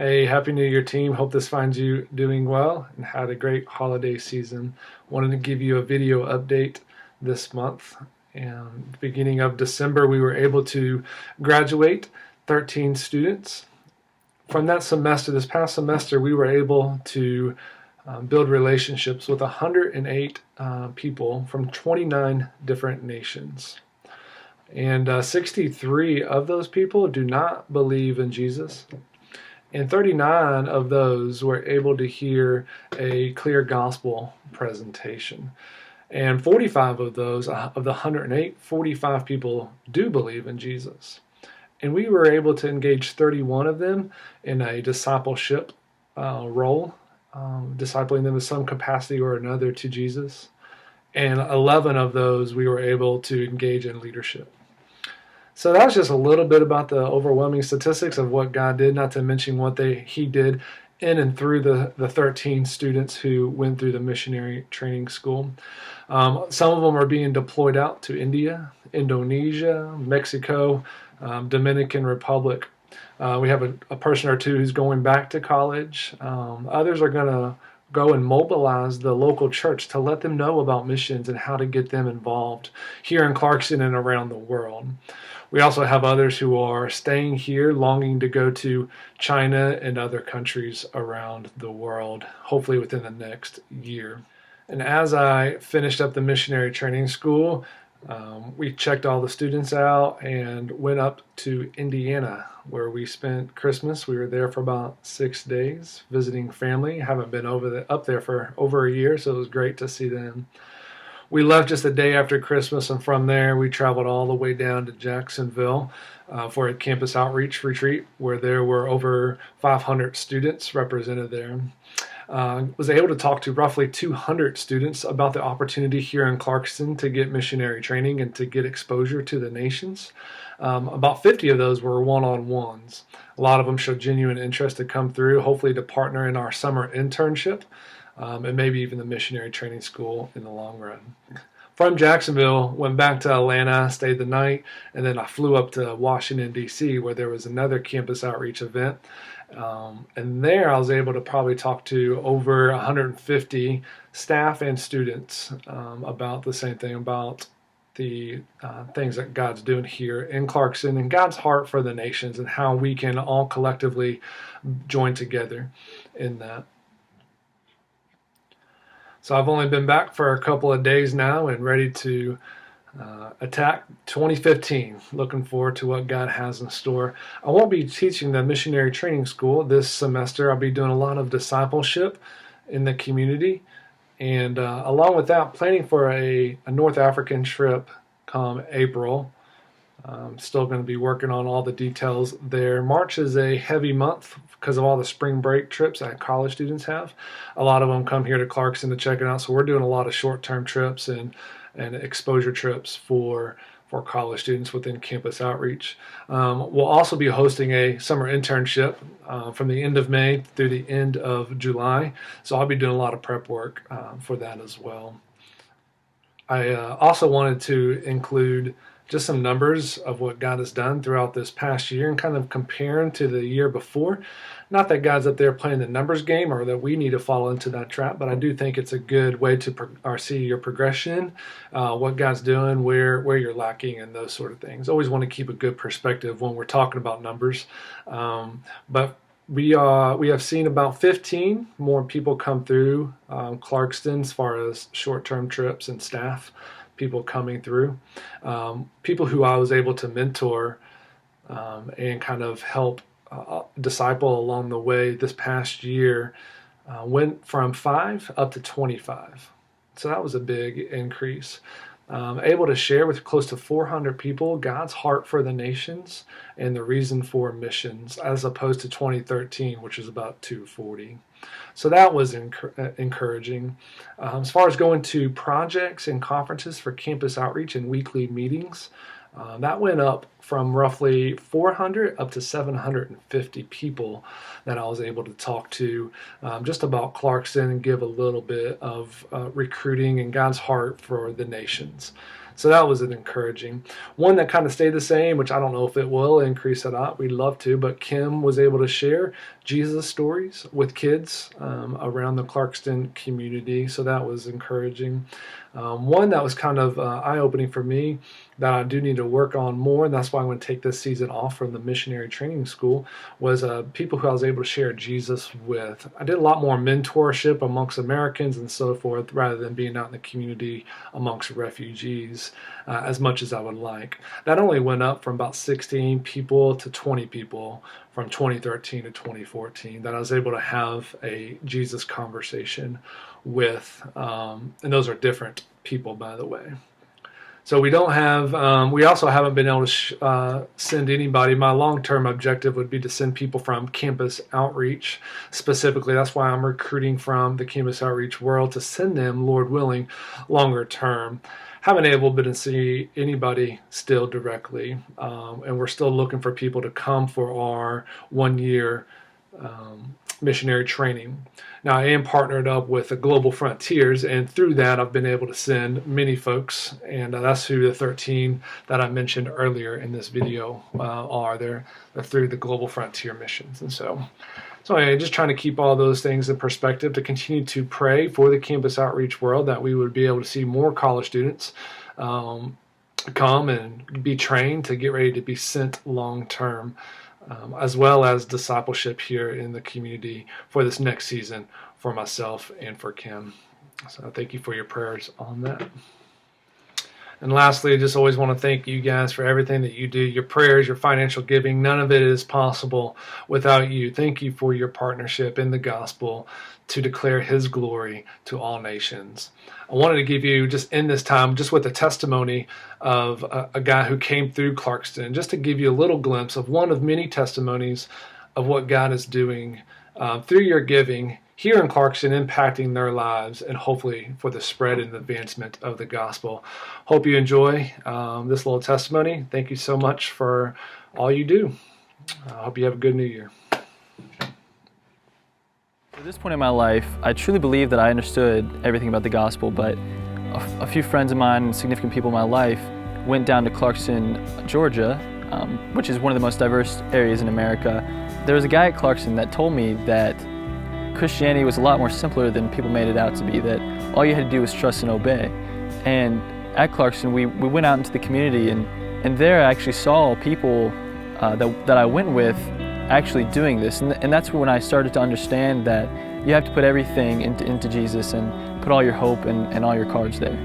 Hey, Happy New Year, team. Hope this finds you doing well and had a great holiday season. Wanted to give you a video update this month. And beginning of December, we were able to graduate 13 students. From that semester, this past semester, we were able to build relationships with 108 people from 29 different nations. And 63 of those people do not believe in Jesus. And 39 of those were able to hear a clear gospel presentation. And 45 of those, of the 108, 45 people do believe in Jesus. And we were able to engage 31 of them in a discipleship role, discipling them in some capacity or another to Jesus. And 11 of those we were able to engage in leadership. So that was just a little bit about the overwhelming statistics of what God did, not to mention what He did in and through the 13 students who went through the missionary training school. Some of them are being deployed out to India, Indonesia, Mexico, Dominican Republic. We have a person or two who's going back to college. Others are going to go and mobilize the local church to let them know about missions and how to get them involved here in Clarkston and around the world. We also have others who are staying here, longing to go to China and other countries around the world, hopefully within the next year. And as I finished up the missionary training school, we checked all the students out and went up to Indiana, where we spent Christmas. We were there for about 6 days visiting family. Haven't been up there for over a year, so it was great to see them. We left just a day after Christmas, and from there we traveled all the way down to Jacksonville for a campus outreach retreat where there were over 500 students represented there. Was able to talk to roughly 200 students about the opportunity here in Clarkston to get missionary training and to get exposure to the nations. About 50 of those were one-on-ones. A lot of them showed genuine interest to come through, hopefully to partner in our summer internship. And maybe even the missionary training school in the long run. From Jacksonville, went back to Atlanta, stayed the night, and then I flew up to Washington, D.C., where there was another campus outreach event. And there I was able to probably talk to over 150 staff and students about the same thing, about the things that God's doing here in Clarkston and God's heart for the nations and how we can all collectively join together in that. So I've only been back for a couple of days now and ready to attack 2015. Looking forward to what God has in store. I won't be teaching the missionary training school this semester. I'll be doing a lot of discipleship in the community. And along with that, planning for a North African trip come April. I'm still going to be working on all the details there. March is a heavy month because of all the spring break trips that college students have. A lot of them come here to Clarkston to check it out. So we're doing a lot of short-term trips and exposure trips for college students within campus outreach. We'll also be hosting a summer internship from the end of May through the end of July. So I'll be doing a lot of prep work for that as well. I also wanted to include just some numbers of what God has done throughout this past year and kind of comparing to the year before. Not that God's up there playing the numbers game or that we need to fall into that trap, but I do think it's a good way to see your progression, what God's doing, where you're lacking, and those sort of things. Always want to keep a good perspective when we're talking about numbers. But we have seen about 15 more people come through Clarkston as far as short-term trips and staff. People coming through, people who I was able to mentor and kind of help disciple along the way this past year went from 5 up to 25. So that was a big increase. Able to share with close to 400 people God's heart for the nations and the reason for missions, as opposed to 2013, which is about 240. So that was encouraging. As far as going to projects and conferences for campus outreach and weekly meetings, that went up from roughly 400 up to 750 people that I was able to talk to just about Clarkston and give a little bit of recruiting and God's heart for the nations. So that was an encouraging. One that kind of stayed the same, which I don't know if it will increase or not. We'd love to, but Kim was able to share Jesus stories with kids around the Clarkston community. So that was encouraging. One that was kind of eye-opening for me that I do need to work on more, and that's why I'm going to take this season off from the missionary training school, was people who I was able to share Jesus with. I did a lot more mentorship amongst Americans and so forth, rather than being out in the community amongst refugees as much as I would like. That only went up from about 16 people to 20 people from 2013 to 2014 that I was able to have a Jesus conversation with, and those are different people, by the way. So we don't have, we also haven't been able to send anybody. My long-term objective would be to send people from Campus Outreach specifically. That's why I'm recruiting from the Campus Outreach world to send them, Lord willing, longer term. Haven't able to see anybody still directly, and we're still looking for people to come for our 1-year missionary training. Now, I am partnered up with the Global Frontiers, and through that I've been able to send many folks, and that's who the 13 that I mentioned earlier in this video are. They're through the Global Frontier missions. And so anyway, just trying to keep all those things in perspective, to continue to pray for the Campus Outreach world, that we would be able to see more college students come and be trained to get ready to be sent long term. As well as discipleship here in the community for this next season for myself and for Kim. So thank you for your prayers on that. And lastly, I just always want to thank you guys for everything that you do, your prayers, your financial giving. None of it is possible without you. Thank you for your partnership in the gospel to declare his glory to all nations. I wanted to give you, just in this time, just with a testimony of a guy who came through Clarkston, just to give you a little glimpse of one of many testimonies of what God is doing through your giving here in Clarkston, impacting their lives, and hopefully for the spread and advancement of the gospel. Hope you enjoy this little testimony. Thank you so much for all you do. I hope you have a good new year. At this point in my life, I truly believe that I understood everything about the gospel, but a few friends of mine, significant people in my life, went down to Clarkston, Georgia, which is one of the most diverse areas in America. There was a guy at Clarkston that told me that Christianity was a lot more simpler than people made it out to be, that all you had to do was trust and obey. And at Clarkston, we went out into the community, and there I actually saw people that I went with actually doing this. And that's when I started to understand that you have to put everything into Jesus and put all your hope and all your cards there.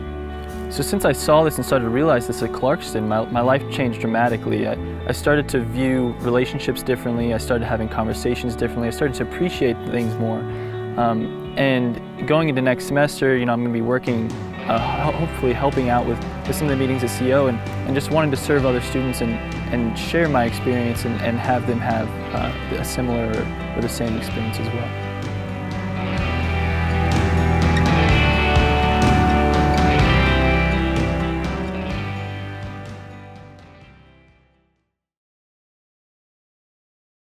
So since I saw this and started to realize this at Clarkston, my life changed dramatically. I started to view relationships differently. I started having conversations differently. I started to appreciate things more. And going into next semester, I'm going to be working, hopefully helping out with some of the meetings at CO, and just wanting to serve other students and share my experience and have them have a similar or the same experience as well.